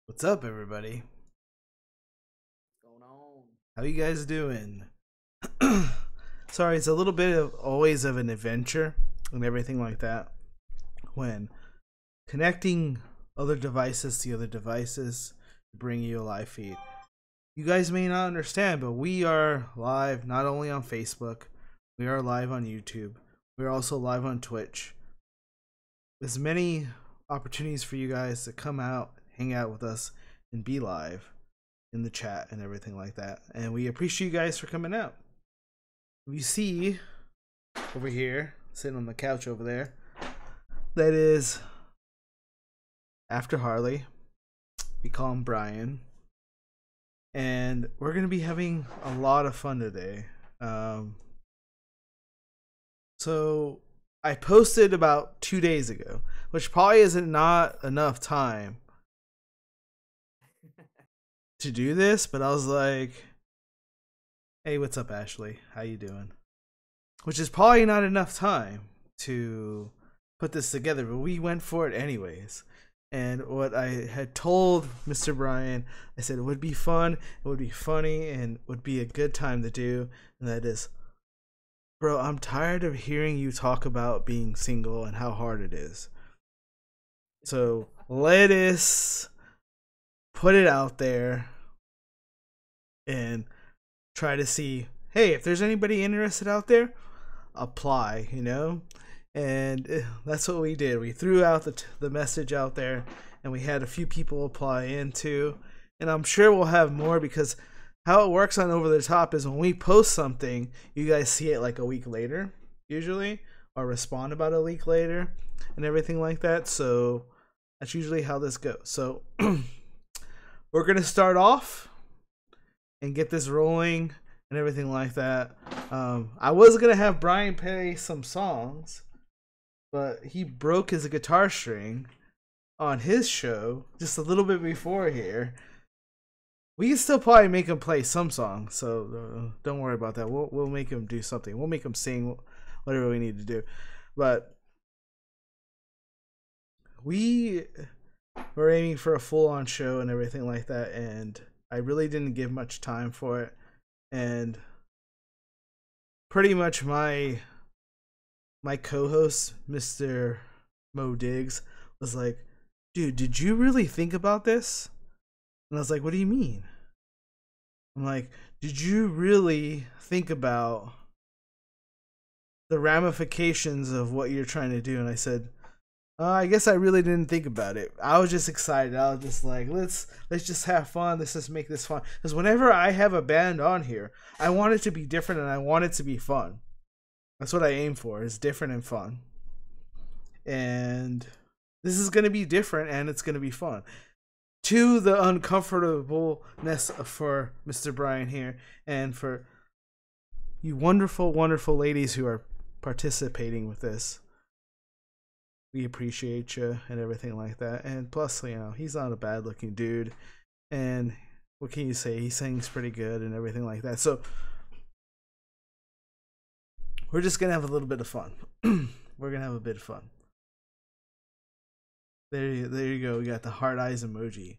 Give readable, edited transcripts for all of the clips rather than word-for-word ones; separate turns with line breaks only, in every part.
What's up, everybody?
Going on.
How you guys doing? Sorry, it's a little bit of always of an adventure and everything like that when connecting other devices to other devices to bring you a live feed. You guys may not understand, but we are live not only on Facebook, we are live on YouTube, we're also live on Twitch. There's many opportunities for you guys to come out, hang out with us, and be live in the chat and everything like that. And we appreciate you guys for coming out. We see over here, sitting on the couch over there, that is after Harley. We call him Brian. And we're going to be having a lot of fun today. So I posted about 2 days ago, which probably isn't not enough time to do this, but I was like, hey, what's up, Ashley? How you doing? Which is probably not enough time to put this together, but we went for it anyways. And what I had told Mr. Brian, I said it would be fun, it would be funny, and would be a good time to do. And that is, bro, I'm tired of hearing you talk about being single and how hard it is. So let us put it out there and try to see, hey, if there's anybody interested out there, apply, and that's what we did. We threw out the message out there, and we had a few people apply in too, and I'm sure we'll have more, because how it works on Over the Top is when we post something, you guys see it like a week later usually, or respond about a week later and everything like that. So that's usually how this goes. So we're gonna start off and get this rolling and everything like that. I was gonna have Brian play some songs, but he broke his guitar string on his show just a little bit before here. We can still probably make him play some songs, so don't worry about that. We'll make him do something. We'll make him sing whatever we need to do. But we were aiming for a full-on show and everything like that, and I really didn't give much time for it. And pretty much my co-host, Mr. Mo Diggs, was like, dude, did you really think about this? And I was like, what do you mean? I'm like, did you really think about the ramifications of what you're trying to do? And I said, I guess I really didn't think about it. I was just excited. I was just like, let's just have fun. Let's just make this fun. Because whenever I have a band on here, I want it to be different and I want it to be fun. That's what I aim for, is different and fun. And this is going to be different and it's going to be fun. To the uncomfortableness for Mr. Brian here, and for you wonderful, wonderful ladies who are participating with this. We appreciate you and everything like that. And plus, he's not a bad looking dude. And what can you say? He sings pretty good and everything like that. So we're just going to have a little bit of fun. We're going to have a bit of fun. There you go. We got the heart eyes emoji.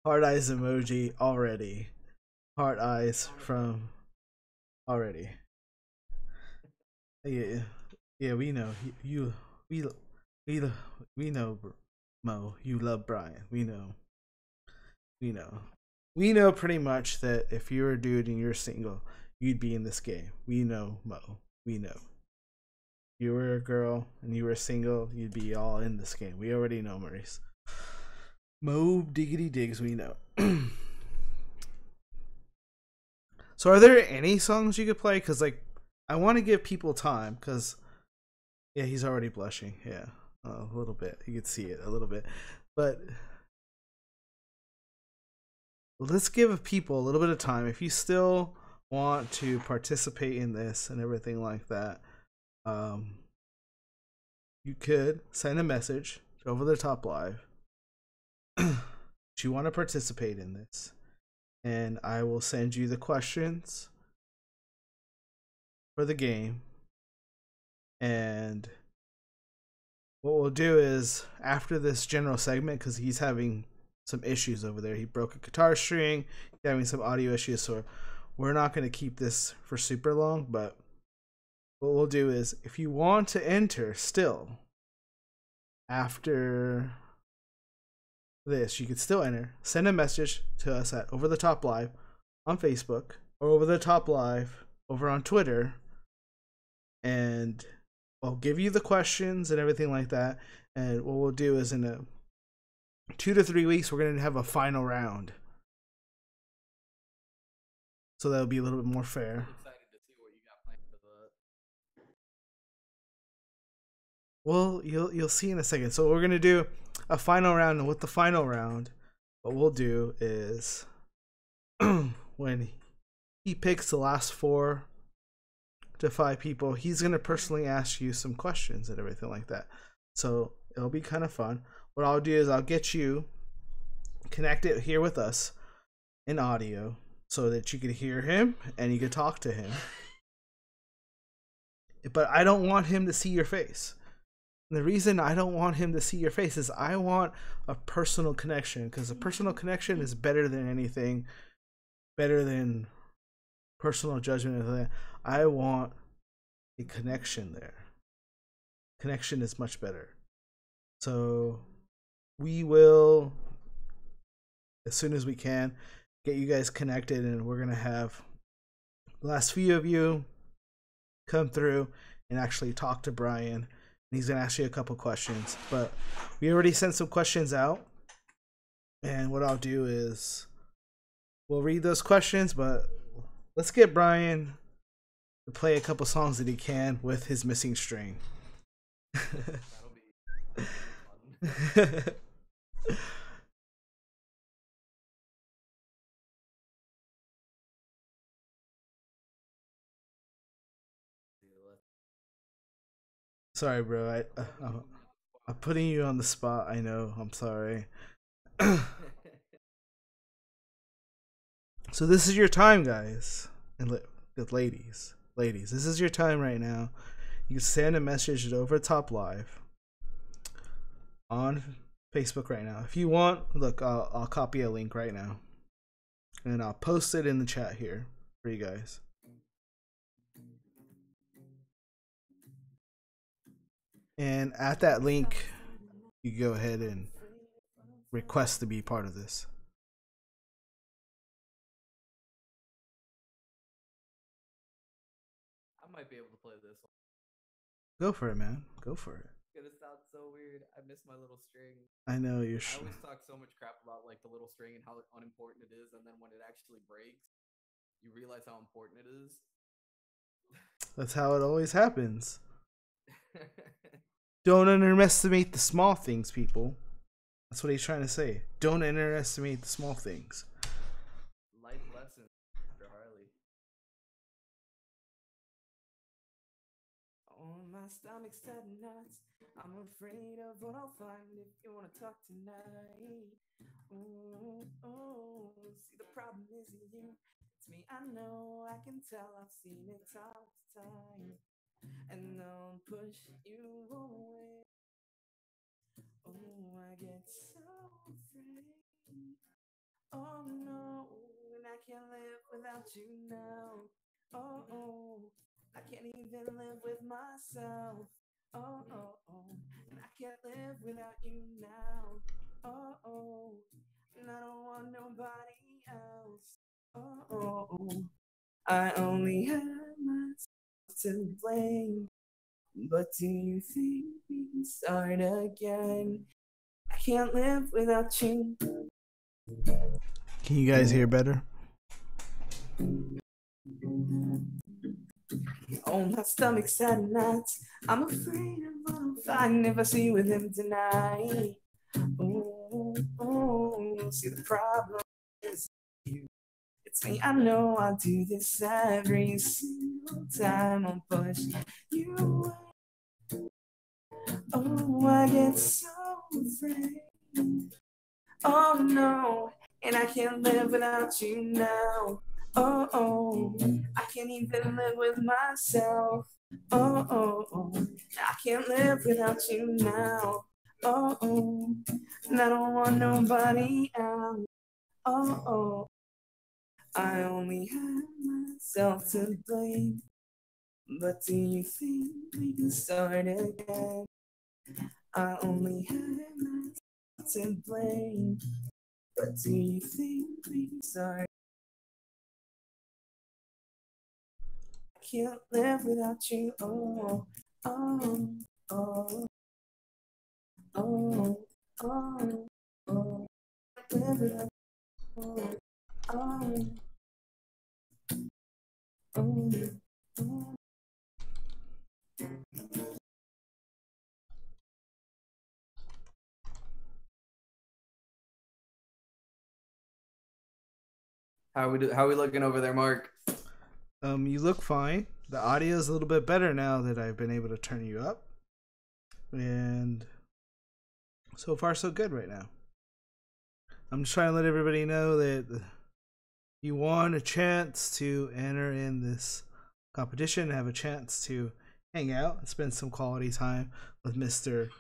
Heart eyes emoji already. Heart eyes from already. Yeah, we know. We know, Mo, you love Brian. We know. We know pretty much that if you're a dude and you're single, you'd be in this game. We know, Mo. We know. If you were a girl and you were single, you'd be all in this game. We already know, Maurice. Mo diggity digs, we know. So are there any songs you could play? Because, I want to give people time, because, yeah, he's already blushing. Yeah. A little bit. You can see it a little bit. But let's give people a little bit of time. If you still want to participate in this and everything like that, you could send a message to Over the Top Live that you want to participate in this. And I will send you the questions for the game. And what we'll do is, after this general segment, because he's having some issues over there. He broke a guitar string, he's having some audio issues, so we're not going to keep this for super long. But what we'll do is, if you want to enter still after this, you can still enter. Send a message to us at Over the Top Live on Facebook, or Over the Top Live over on Twitter, and I'll give you the questions and everything like that. And what we'll do is, in 2 to 3 weeks, we're going to have a final round, so that'll be a little bit more fair. Well, you'll see in a second. So we're gonna do a final round, and with the final round, what we'll do is when he picks the last 4 to 5 people, he's gonna personally ask you some questions and everything like that. So it'll be kind of fun. What I'll do is I'll get you connected here with us in audio so that you can hear him and you can talk to him. But I don't want him to see your face. And the reason I don't want him to see your face is I want a personal connection, because a personal connection is better than anything, better than personal judgment. I want a connection there. Connection is much better. So we will, as soon as we can, get you guys connected, and we're going to have the last few of you come through and actually talk to Brian. He's going to ask you a couple questions, but we already sent some questions out. And what I'll do is we'll read those questions, but let's get Brian to play a couple songs that he can with his missing string.
That'll be fun.
Sorry, bro. I'm putting you on the spot. I know. I'm sorry. So this is your time, guys, and ladies. This is your time right now. You can send a message to Over Top Live on Facebook right now. If you want, look, I'll copy a link right now, and I'll post it in the chat here for you guys. And at that link, you go ahead and request to be part of this.
I might be able to play this one.
Go for it, man. Go for it.
It's gonna sound so weird. I miss my little string.
I know you're.
I always talk so much crap about like the little string and how unimportant it is, and then when it actually breaks, you realize how important it is.
That's how it always happens. Don't underestimate the small things, people. That's what he's trying to say. Don't underestimate the small things.
Life lesson for Harley. Oh, my stomach's tight knots. I'm afraid of what I'll find if you wanna talk tonight. Oh, oh, see the problem is you. It's me, I know, I can tell, I've seen it time to time. And I'll push you away. Oh, I get so afraid. Oh no, and I can't live without you now. Oh, oh, I can't even live with myself. Oh, oh, oh, and I can't live without you now. Oh, oh, and I don't want nobody else. Oh, oh, oh, I only have myself to blame. But do you think we can start again? I can't live without you.
Can you guys hear better?
Oh, my stomach's at knots. I'm afraid of what I'll find if I see you with him tonight. Oh, oh, see the problem is you. It's me, I know I do this every single time I push you away. Oh, I get so afraid. Oh no, and I can't live without you now. Oh, oh, I can't even live with myself. Oh, oh, oh, I can't live without you now. Oh, and I don't want nobody else. Oh, I only have myself to blame. But do you think we can start again? I only have myself to blame. But do you think we can start? I can't live without you. Oh, oh, oh, oh, oh, oh. Live without you. Oh, oh, oh.
How we looking over there, Mark?
You look fine. The audio is a little bit better now that I've been able to turn you up. And so far, so good right now. I'm just trying to let everybody know that you won a chance to enter in this competition, have a chance to hang out and spend some quality time with Mr.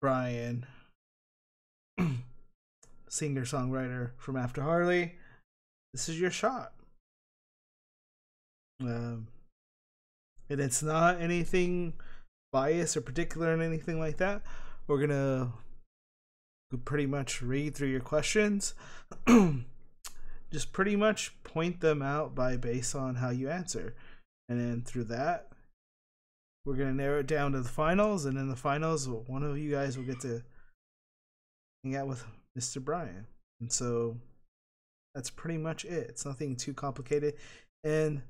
Brian, singer songwriter from After Harley. This is your shot. And it's not anything biased or particular and anything like that. We're gonna pretty much read through your questions. Just pretty much point them out by based on how you answer, and then through that we're gonna narrow it down to the finals, and in the finals one of you guys will get to hang out with Mr. Brian. And so that's pretty much it. It's nothing too complicated, and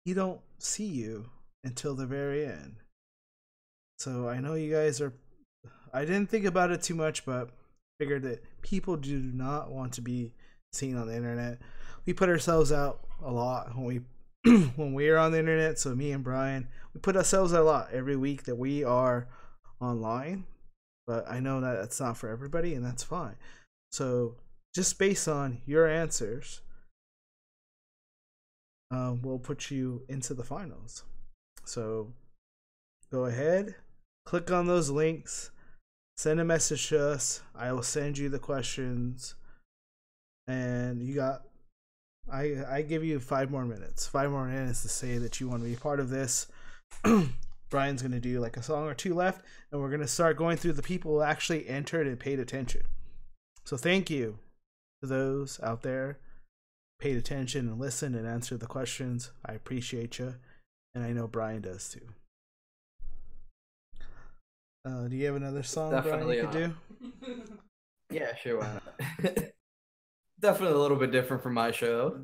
he don't see you until the very end. So I know you guys are, I didn't think about it too much, but figured that people do not want to be seen on the internet. We put ourselves out a lot when we when we are on the internet. So me and Brian, we put ourselves out a lot every week that we are online. But I know that that's not for everybody, and that's fine. So just based on your answers, we'll put you into the finals. So go ahead, click on those links, send a message to us. I will send you the questions, and you got. I give you 5 more minutes. 5 more minutes to say that you want to be part of this. Brian's gonna do like a song or two left, and we're gonna start going through the people who actually entered and paid attention. So thank you to those out there paid attention and listened and answered the questions. I appreciate you, and I know Brian does too. Do you have another song,
Definitely,
Brian, you could do?
Yeah, sure. Why not? Definitely a little bit different from my show.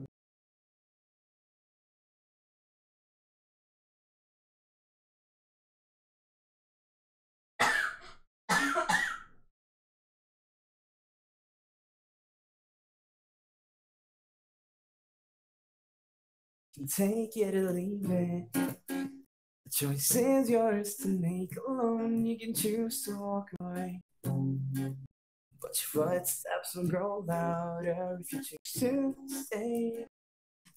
Take it or leave it. The choice is yours to make alone. You can choose to walk away, but your footsteps will grow louder if you choose to stay.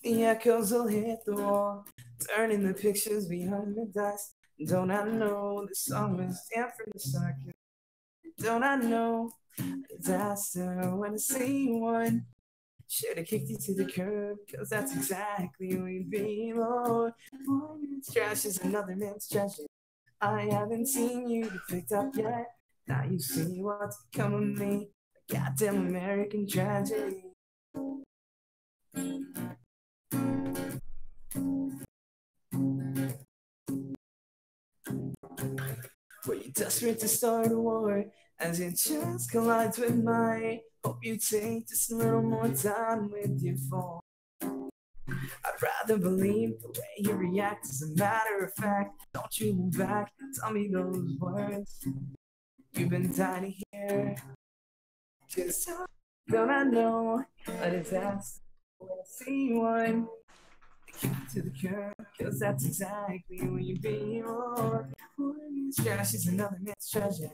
The echoes will hit the wall, turning the pictures behind the dust. Don't I know the song was damn from the start? Don't I know a disaster when I see one? Should've kicked you to the curb, cause that's exactly where you belong. One man's trash is another man's treasure. I haven't seen you get picked up yet. Now you see what's become of me. A goddamn American tragedy. Were you desperate to start a war as it just collides with mine? Hope you take just a little more time with your phone. I'd rather believe the way you react. As a matter of fact, don't you move back. Tell me those words you've been dying to hear. Just don't I know a disaster when I see one? Kick you to the curb, cause that's exactly where you belong. One man's trash is another man's treasure.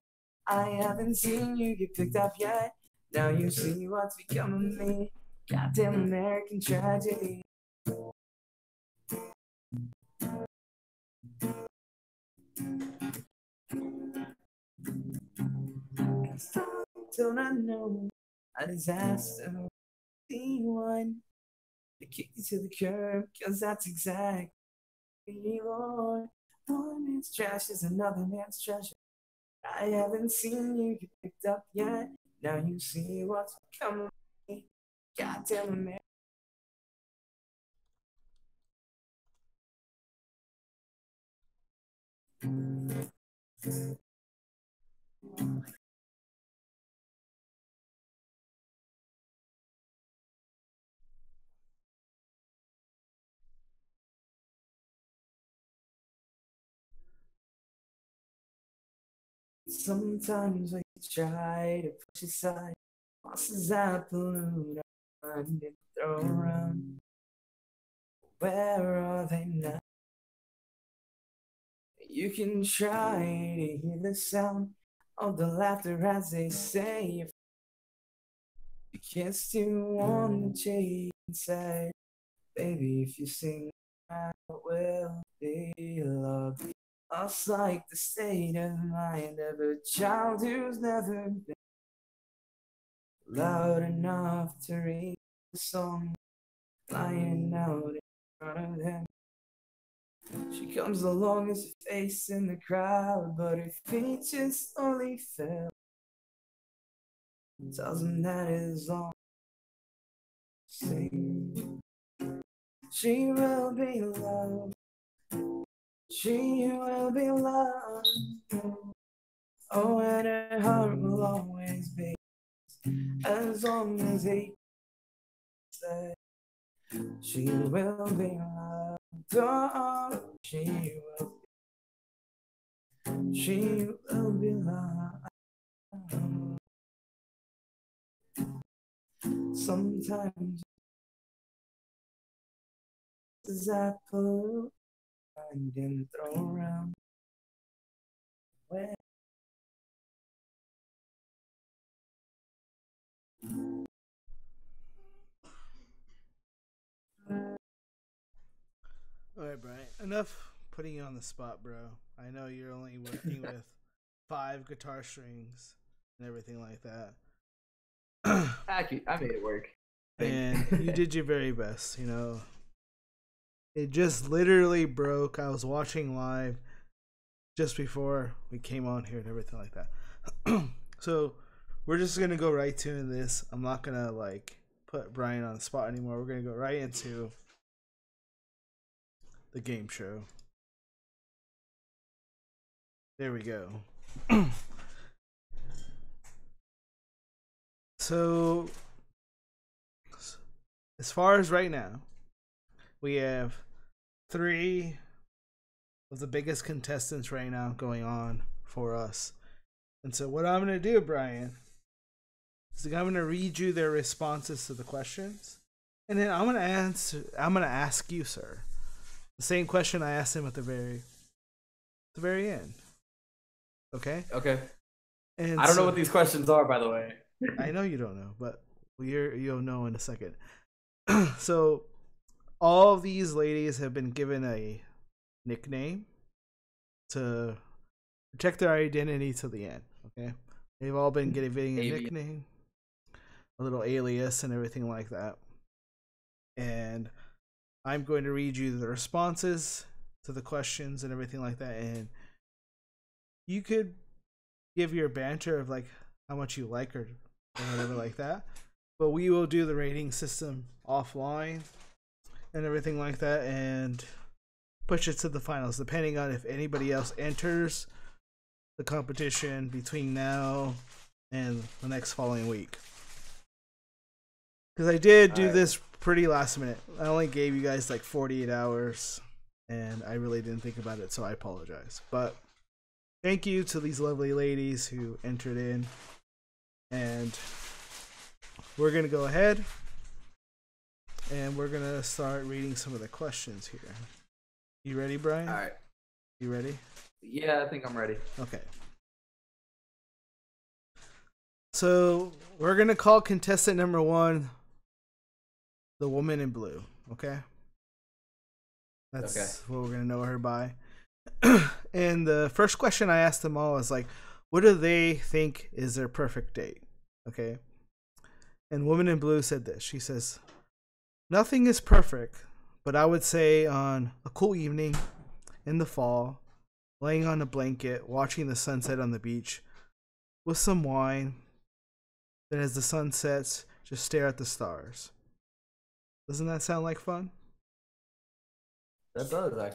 I haven't seen you get picked up yet. Now you see what's become of me. Goddamn American tragedy. Don't I know a disaster? The one that kicked you to the curb, 'cause that's exactly what one man's trash is another man's treasure. I haven't seen you get picked up yet. Now you see what's coming. Goddamn America. Sometimes when you try to push aside bosses that balloon and throw around, where are they now? You can try to hear the sound of the laughter as they say you can't still want to change inside. Baby, if you sing out, will they love us like the state of mind of a child who's never been loud enough to read the song lying out in front of them. She comes along as a face in the crowd, but her feet just only fell. Tells him that is all. Sing. She will be loved. She will be loved. Oh, and her heart will always be as long as he said. She will be loved. Oh, she will be loved. Sometimes as I pull and then throw around. When
All right, Brian. Enough putting you on the spot, bro. I know you're only working with 5 guitar strings and everything like that.
I made it work.
And you did your very best, you know. It just literally broke. I was watching live just before we came on here and everything like that. So we're just gonna go right to this. I'm not gonna like put Brian on the spot anymore. We're gonna go right into the game show. There we go. So as far as right now, we have 3 of the biggest contestants right now going on for us. And so what I'm going to do, Brian, is I'm going to read you their responses to the questions. And then I'm going to ask you, sir, the same question I asked him at the very end. Okay?
Okay.
And
I don't know what these questions are, by the way.
I know you don't know, but you'll know in a second. So all of these ladies have been given a nickname to protect their identity to the end. Okay, they've all been getting a nickname, a little alias, and everything like that. And I'm going to read you the responses to the questions and everything like that, and you could give your banter of like how much you like her or whatever like that. But we will do the rating system offline and everything like that, and push it to the finals, depending on if anybody else enters the competition between now and the next following week. Because I did do this pretty last minute. I only gave you guys like 48 hours, and I really didn't think about it, so I apologize. But thank you to these lovely ladies who entered in, and we're going to go ahead and we're going to start reading some of the questions here. You ready, Brian?
All right.
You ready?
Yeah, I think I'm ready.
Okay. So we're going to call contestant number 1 the woman in blue. Okay? That's what we're going to know her by. And the first question I asked them all is like, what do they think is their perfect date? Okay. And Woman in Blue said this. She says, nothing is perfect, but I would say on a cool evening in the fall, laying on a blanket, watching the sunset on the beach with some wine. Then as the sun sets, just stare at the stars. Doesn't that sound like fun?
That does actually.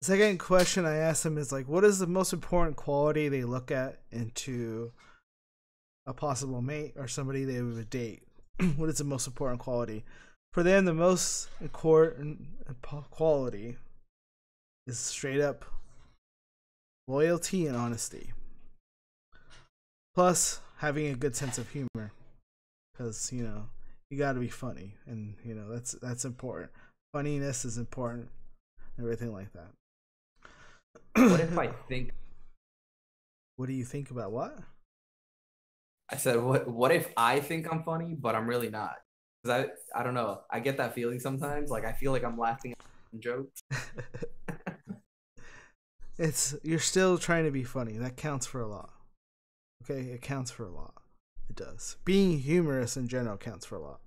The second question I asked them is like, what is the most important quality they look at into a possible mate or somebody they would date? What is the most important quality? For them, the most important quality is straight up loyalty and honesty. Plus, having a good sense of humor. Because, you know, you got to be funny. And, you know, that's important. Funniness is important. Everything like that.
What if I think?
What do you think about what?
I said, what if I think I'm funny, but I'm really not? Because I don't know. I get that feeling sometimes. Like I feel like I'm laughing at jokes.
You're still trying to be funny. That counts for a lot. Okay, it counts for a lot. It does. Being humorous in general counts for a lot.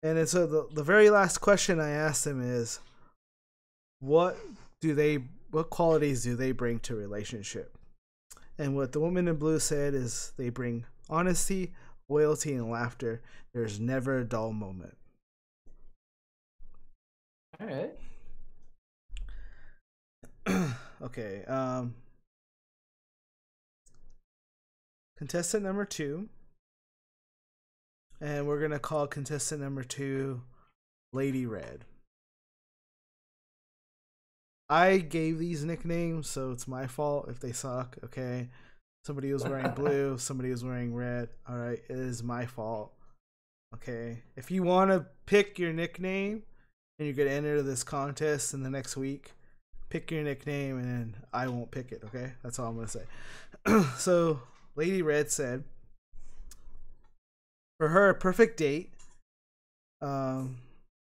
And then, so the very last question I asked them is, what qualities do they bring to a relationship? And what the Woman in Blue said is they bring honesty, loyalty, and laughter. There's never a dull moment.
All right.
Okay. Contestant number 2. And we're going to call contestant number 2 Lady Red. I gave these nicknames, so it's my fault if they suck, okay? Somebody was wearing blue, somebody was wearing red. All right, it is my fault. Okay? If you want to pick your nickname and you're going to enter this contest in the next week, pick your nickname and then I won't pick it, okay? That's all I'm going to say. So, Lady Red said, for her, a perfect date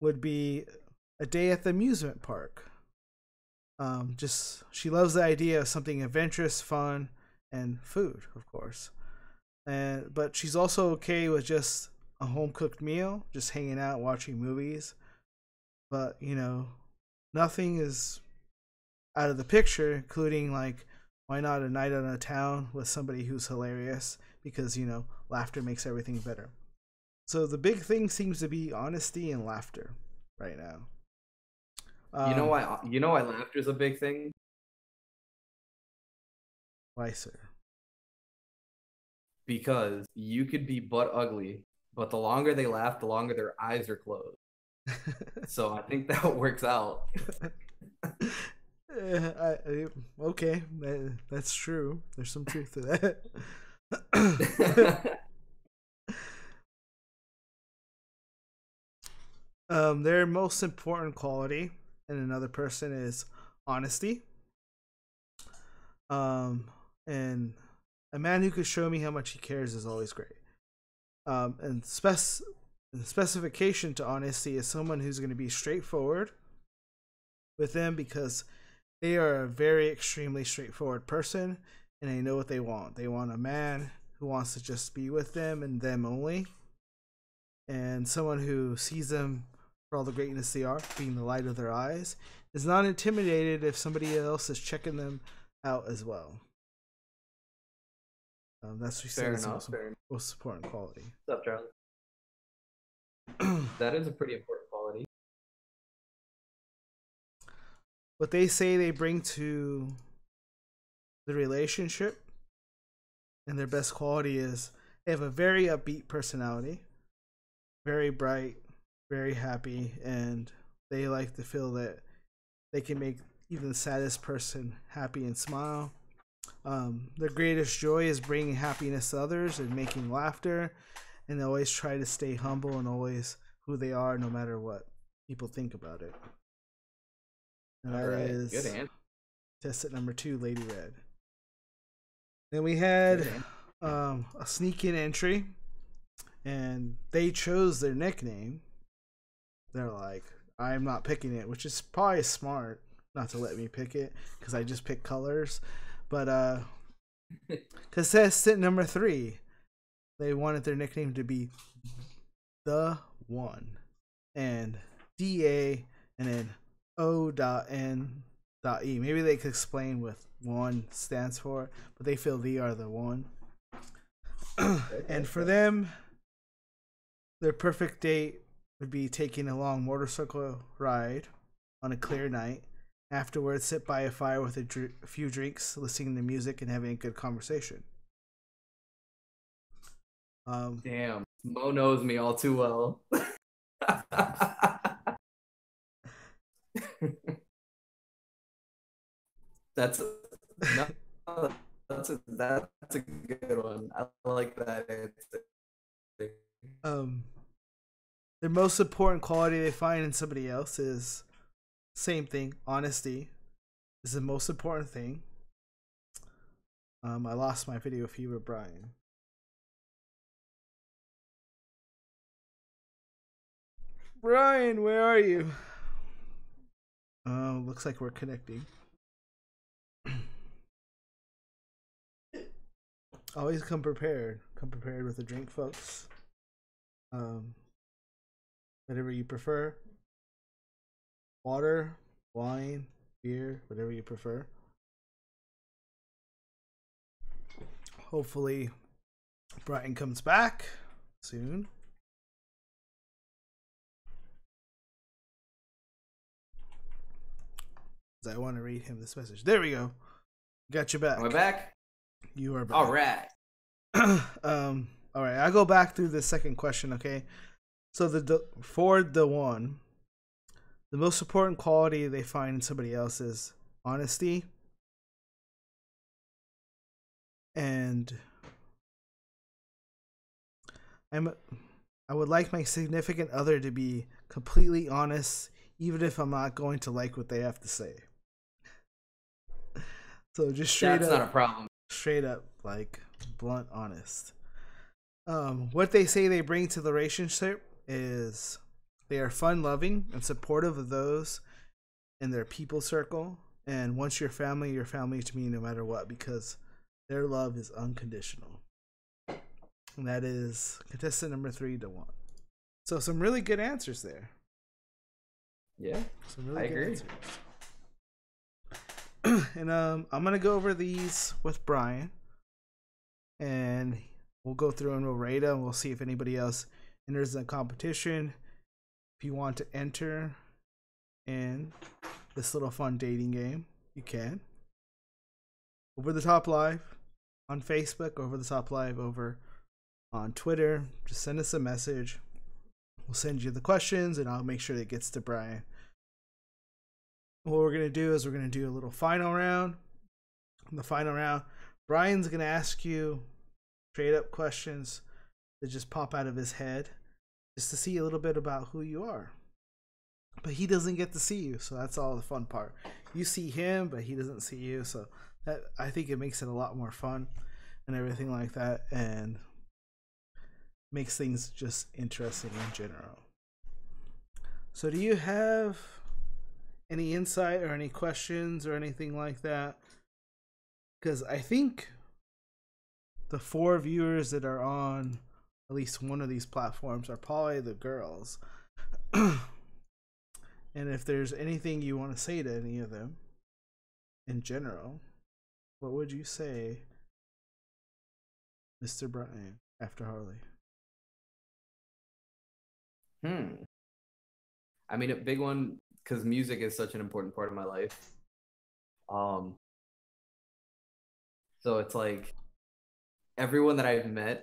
would be a day at the amusement park. She loves the idea of something adventurous, fun, and food, of course. But she's also okay with just a home cooked meal, just hanging out, watching movies. But you know, nothing is out of the picture, including like, why not a night out of town with somebody who's hilarious? Because you know, laughter makes everything better. So the big thing seems to be honesty and laughter right now.
You know why? You know why laughter is a big thing?
Why, sir?
Because you could be butt ugly, but the longer they laugh, the longer their eyes are closed. So I think that works out.
Okay, that's true. There's some truth to that. Their most important quality in another person is honesty. And a man who could show me how much he cares is always great. And specification to honesty is someone who's going to be straightforward with them, because they are a very extremely straightforward person and they know what they want. They want a man who wants to just be with them and them only, and someone who sees them for all the greatness they are, being the light of their eyes, is not intimidated if somebody else is checking them out as well. That's what we say is the most important quality.
What's up, Charlie? That is a pretty important quality.
What they say they bring to the relationship and their best quality is they have a very upbeat personality, very bright, very happy, and they like to feel that they can make even the saddest person happy and smile. Their greatest joy is bringing happiness to others and making laughter, and they always try to stay humble and always who they are, no matter what people think about it. And that is
good answer.
Contestant number 2, Lady Red. Then we had a sneak-in entry, and they chose their nickname. They're like, I'm not picking it, which is probably smart, not to let me pick it because I just pick colors. But contestant number 3, they wanted their nickname to be The One, and DA and then O.N.E. Maybe they could explain what one stands for, but they feel they are the one. And for them, their perfect date would be taking a long motorcycle ride on a clear night. Afterwards, sit by a fire with a few drinks, listening to music, and having a good conversation.
Damn, Mo knows me all too well. That's that's a good one. I like that answer.
The most important quality they find in somebody else is same thing. Honesty is the most important thing. I lost my video feed with Brian. Brian, where are you? Looks like we're connecting. Always come prepared. Come prepared with a drink, folks. Whatever you prefer. Water, wine, beer, whatever you prefer. Hopefully, Brian comes back soon. I want to read him this message. There we go. Got you back.
Am I back?
You are back.
All right.
All right. I'll go back through the second question. Okay. So for the one, the most important quality they find in somebody else is honesty, and I would like my significant other to be completely honest, even if I'm not going to like what they have to say. So just straight
That's
up,
not a problem.
Straight up, like blunt, honest. What they say they bring to the relationship is they are fun-loving and supportive of those in their people circle. And once you're family to me no matter what, because their love is unconditional. And that is contestant number 3 to 1. So some really good answers there.
Yeah,
some really
I
good
agree.
Answers. And I'm gonna go over these with Brian, and we'll go through and we'll rate them. We'll see if anybody else enters the competition. If you want to enter in this little fun dating game, you can. Over the Top Live on Facebook, Over the Top Live over on Twitter. Just send us a message. We'll send you the questions, and I'll make sure that it gets to Brian. What we're going to do is we're going to do a little final round. In the final round, Brian's going to ask you straight up questions that just pop out of his head just to see a little bit about who you are. But he doesn't get to see you, so that's all the fun part. You see him, but he doesn't see you, so that, I think it makes it a lot more fun and everything like that, and makes things just interesting in general. So do you have any insight or any questions or anything like that? Because I think the 4 viewers that are on at least one of these platforms are probably the girls. And if there's anything you want to say to any of them in general, what would you say, Mr. Brian, after Harley?
I mean, a big one, because music is such an important part of my life. So it's like everyone that I've met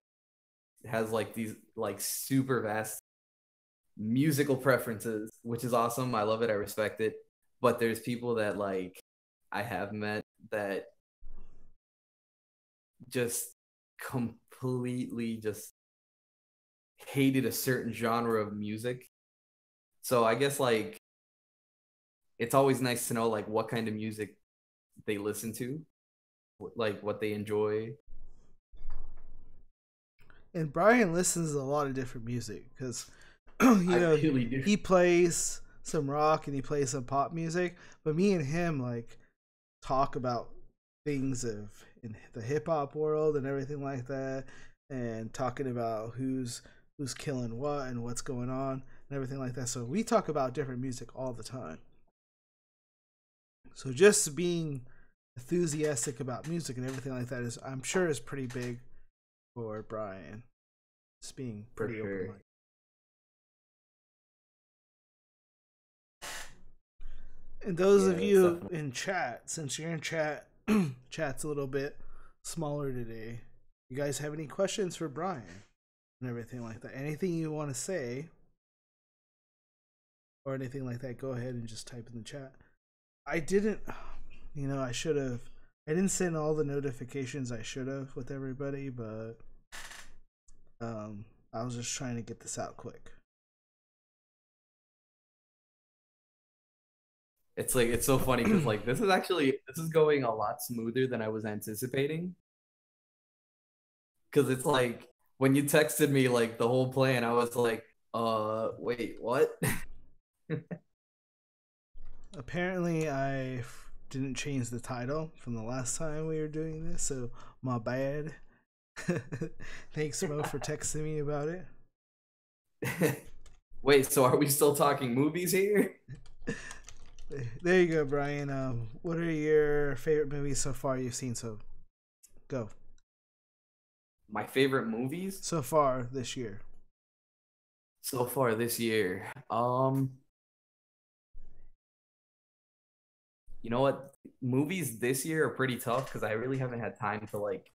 has like these like super vast musical preferences, which is awesome. I love it. I respect it. But there's people that like I have met that just completely just hated a certain genre of music. So I guess like it's always nice to know like what kind of music they listen to, like what they enjoy.
And Brian listens to a lot of different music because you know
really do.
he plays some rock and he plays some pop music. But me and him like talk about things of in the hip hop world and everything like that, and talking about who's killing what and what's going on and everything like that. So we talk about different music all the time. So just being enthusiastic about music and everything like that is, I'm sure, is pretty big for Brian. Just being
For
pretty
sure.
open minded. And those
Yeah,
of
it's
you
definitely.
in chat, since you're in chat, chat's a little bit smaller today. You guys have any questions for Brian and everything like that? Anything you want to say or anything like that, go ahead and just type in the chat. I didn't, I should have. I didn't send all the notifications I should have with everybody, but I was just trying to get this out quick.
It's like it's so funny because like this is going a lot smoother than I was anticipating. Because it's like when you texted me like the whole plan, I was like, wait, what?
Apparently, I didn't change the title from the last time we were doing this, so my bad. Thanks, Mo, for texting me about it.
Wait, so are we still talking movies here?
There you go, Brian. What are your favorite movies so far you've seen? So, go.
My favorite movies
So far this year.
so far this year. You know what? Movies this year are pretty tough because I really haven't had time to like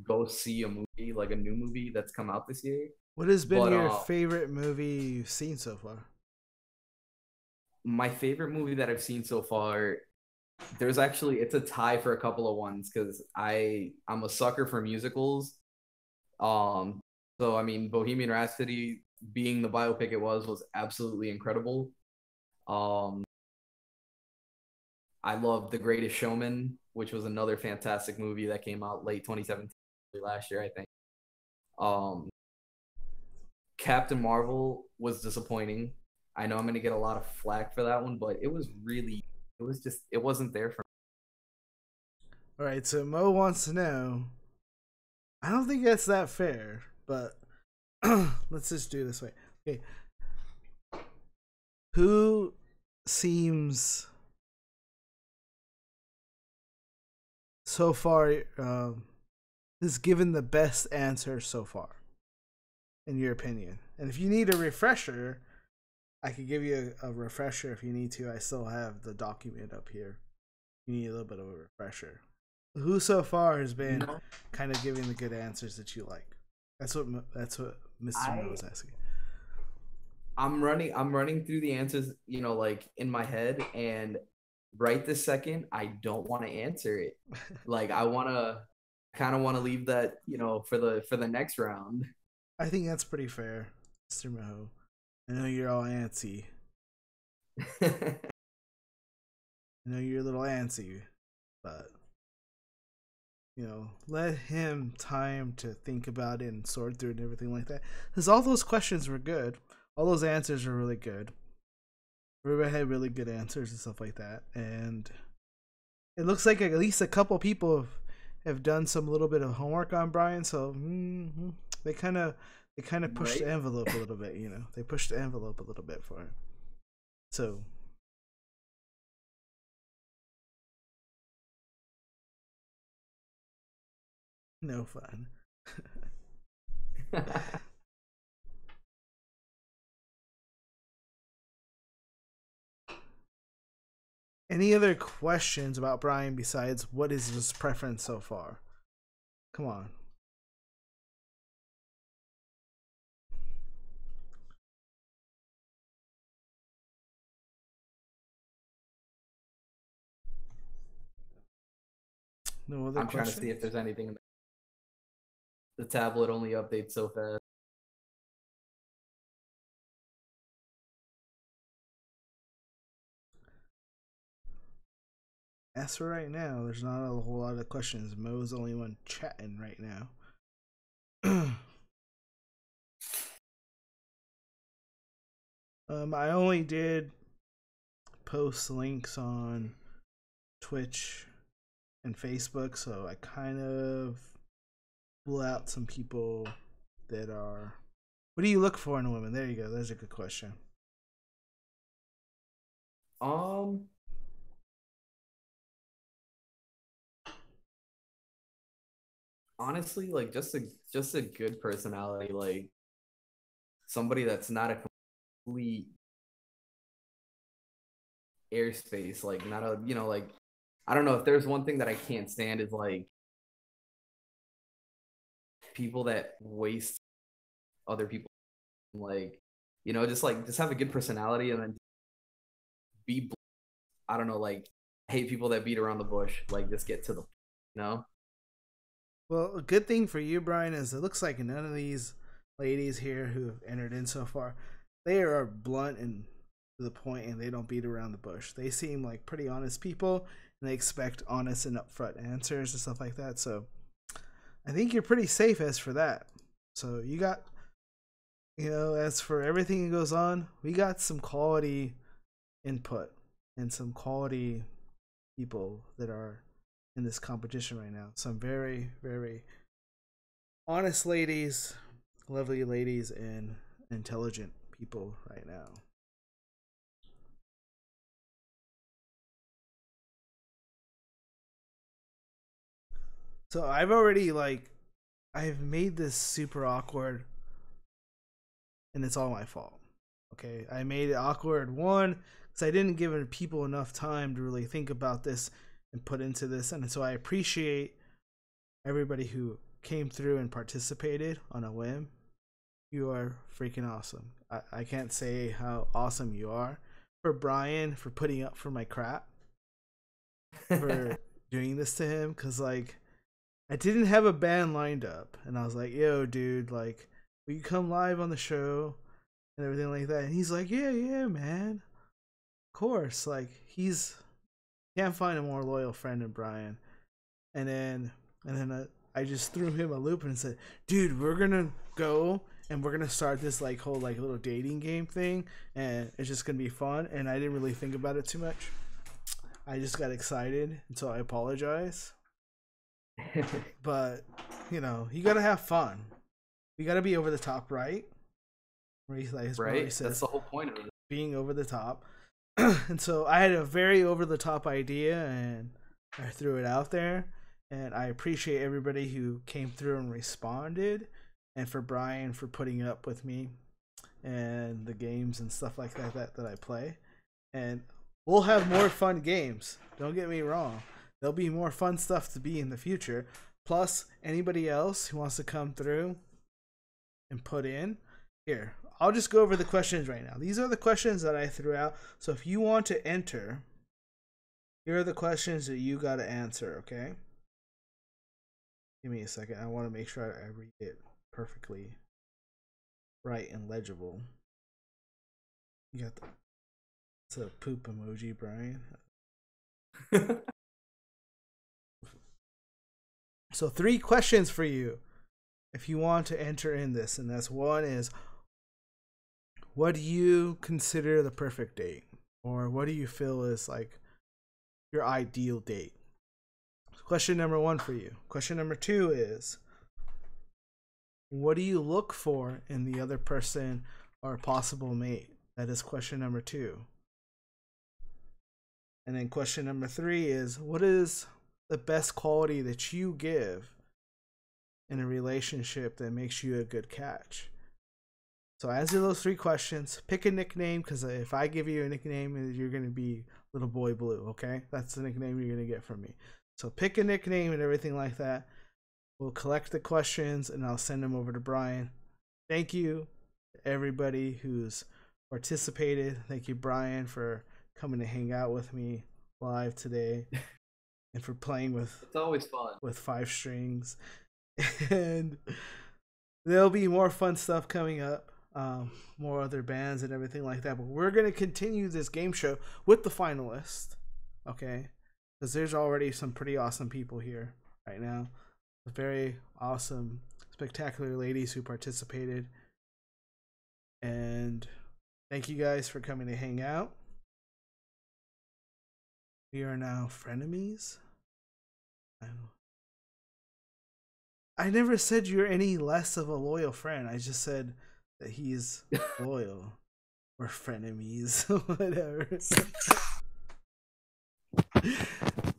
go see a movie, like a new movie that's come out this year.
What has been
But
your favorite movie you've seen so far?
my favorite movie that I've seen so far, there's actually it's a tie for a couple of ones because I'm a sucker for musicals. Um, so I mean, Bohemian Rhapsody being the biopic it was absolutely incredible. Um, I love The Greatest Showman, which was another fantastic movie that came out late 2017, last year, I think. Um, Captain Marvel was disappointing. I know I'm gonna get a lot of flack for that one, but it wasn't there for
All right, so Mo wants to know. I don't think that's that fair, but let's just do it this way. Okay, who seems so far has given the best answer so far, in your opinion? And if you need a refresher, I could give you a refresher if you need to. I still have the document up here. You need a little bit of a refresher. Who so far has
me.
been
No,
kind of giving the good answers that you like? That's what Mr. Mo
I
was asking.
I'm running through the answers, like in my head, and right this second, I don't want to answer it. Like I kind of want to leave that, for the next round.
I think that's pretty fair, Mr. Mo. I know you're all antsy. I know you're a little antsy, but let him time to think about it and sort through it and everything like that. Because all those questions were good. All those answers were really good. Everybody had really good answers and stuff like that. And it looks like at least a couple people have done some little bit of homework on Brian. So they kind of pushed
Right?
the envelope a little bit. They pushed the envelope a little bit for him. So no fun. Any other questions about Brian besides what is his preference so far? Come on. No other
I'm trying to see
questions?
if there's anything. The tablet only updates so fast.
As for right now, there's not a whole lot of questions. Mo's the only one chatting right now. I only did post links on Twitch and Facebook, so I kind of blew out some people that are. What do you look for in a woman? There you go. There's a good question.
Honestly, like just a good personality, like somebody that's not a complete airspace, like not a, like I don't know, if there's one thing that I can't stand is like people that waste other people, like, just have a good personality and then be, I don't know, like I hate people that beat around the bush, like just get to the, you know.
Well, a good thing for you, Brian, is it looks like none of these ladies here who have entered in so far, they are blunt and to the point, and they don't beat around the bush. They seem like pretty honest people, and they expect honest and upfront answers and stuff like that. So I think you're pretty safe as for that. So you got, as for everything that goes on, we got some quality input and some quality people that are in this competition right now. Some very, very honest ladies, lovely ladies, and intelligent people right now. So I've made this super awkward, and it's all my fault. Okay, I made it awkward, one, because I didn't give people enough time to really think about this and put into this, and so I appreciate everybody who came through and participated on a whim. You are freaking awesome. I can't say how awesome you are. For Brian, for putting up for my crap, for doing this to him, because like I didn't have a band lined up, and I was like, yo dude, like, will you come live on the show and everything like that? And he's like, yeah man, of course. Like, he's can't find a more loyal friend than Brian. And then I just threw him a loop and said, dude, we're gonna go and we're gonna start this like whole like little dating game thing, and it's just gonna be fun. And I didn't really think about it too much. I just got excited, and so I apologize. But you gotta have fun. You gotta be over the top, right?
Right. That's the whole point of it.
Being over the top. And so I had a very over the top idea, and I threw it out there. And I appreciate everybody who came through and responded, and for Brian for putting up with me and the games and stuff like that I play. And we'll have more fun games. Don't get me wrong. There'll be more fun stuff to be in the future. Plus, anybody else who wants to come through and put in here. I'll just go over the questions right now. These are the questions that I threw out. So if you want to enter, here are the questions that you got to answer, okay? Give me a second. I want to make sure I read it perfectly right and legible. You got it's a poop emoji, Brian. So 3 questions for you if you want to enter in this. And that's one is, what do you consider the perfect date? Or what do you feel is like your ideal date? Question number 1 for you. Question number 2 is, what do you look for in the other person or a possible mate? That is question number 2. And then question number 3 is, what is the best quality that you give in a relationship that makes you a good catch? So answer those 3 questions. Pick a nickname, because if I give you a nickname, you're going to be Little Boy Blue, okay? That's the nickname you're going to get from me. So pick a nickname and everything like that. We'll collect the questions and I'll send them over to Brian. Thank you to everybody who's participated. Thank you, Brian, for coming to hang out with me live today and for playing with
It's always fun.
with 5 strings. And there'll be more fun stuff coming up. More other bands and everything like that. But we're going to continue this game show with the finalists. Okay? Because there's already some pretty awesome people here right now. Very awesome, spectacular ladies who participated. And thank you guys for coming to hang out. We are now frenemies? I never said you're any less of a loyal friend. I just said that he's loyal. Or frenemies. Whatever.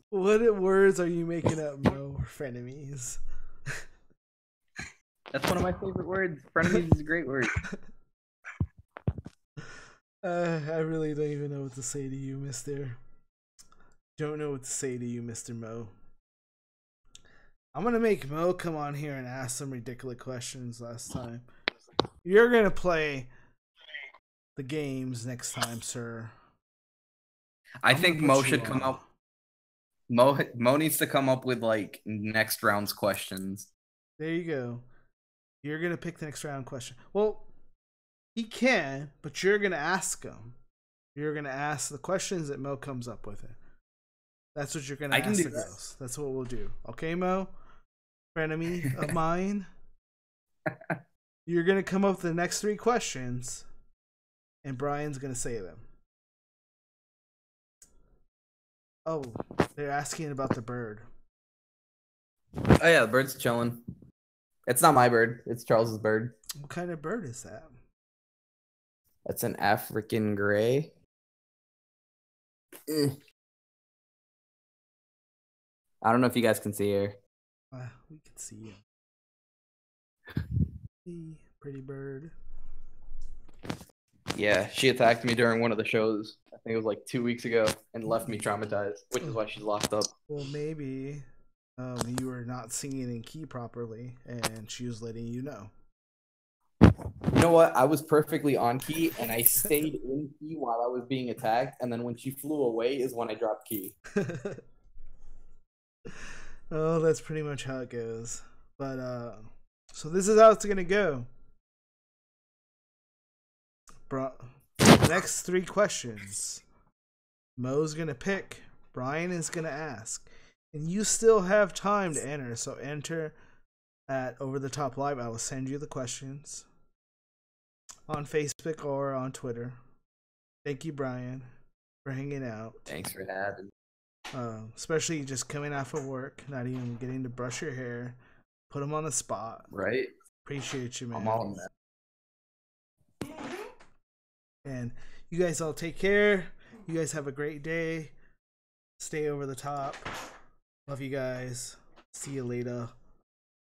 What words are you making up, Mo? Frenemies.
That's one of my favorite words. Frenemies is a great word.
I really don't even know what to say to you, mister. Don't know what to say to you, Mr. Mo. I'm gonna make Mo come on here and ask some ridiculous questions last time. You're gonna play the games next time, sir.
I think Mo should come up. Mo needs to come up with like next round's questions.
There you go. You're gonna pick the next round question. Well, he can, but you're gonna ask him. You're gonna ask the questions that Mo comes up with. That's what you're gonna ask the girls. That's what we'll do. Okay, Mo? Frenemy of mine. You're gonna come up with the next 3 questions, and Brian's gonna say them. Oh, they're asking about the bird.
Oh yeah, the bird's chilling. It's not my bird. It's Charles's bird.
What kind of bird is that?
That's an African gray. I don't know if you guys can see her.
We can see you. Pretty bird.
Yeah, she attacked me during one of the shows. I think it was like 2 weeks ago and left me traumatized, which is why she's locked up.
Well, maybe you were not singing in key properly, and she was letting you know.
You know what? I was perfectly on key, and I stayed in key while I was being attacked, and then when she flew away is when I dropped key.
Oh, that's pretty much how it goes. But, so this is how it's gonna go. Next 3 questions. Mo's gonna pick. Brian is gonna ask. And you still have time to enter. So enter at Over the Top Live. I will send you the questions on Facebook or on Twitter. Thank you, Brian, for hanging out.
Thanks for having me.
Especially just coming off of work, not even getting to brush your hair, put them on the spot.
Right.
Appreciate you, man.
I'm all in that.
And you guys all take care. You guys have a great day. Stay over the top. Love you guys. See you later.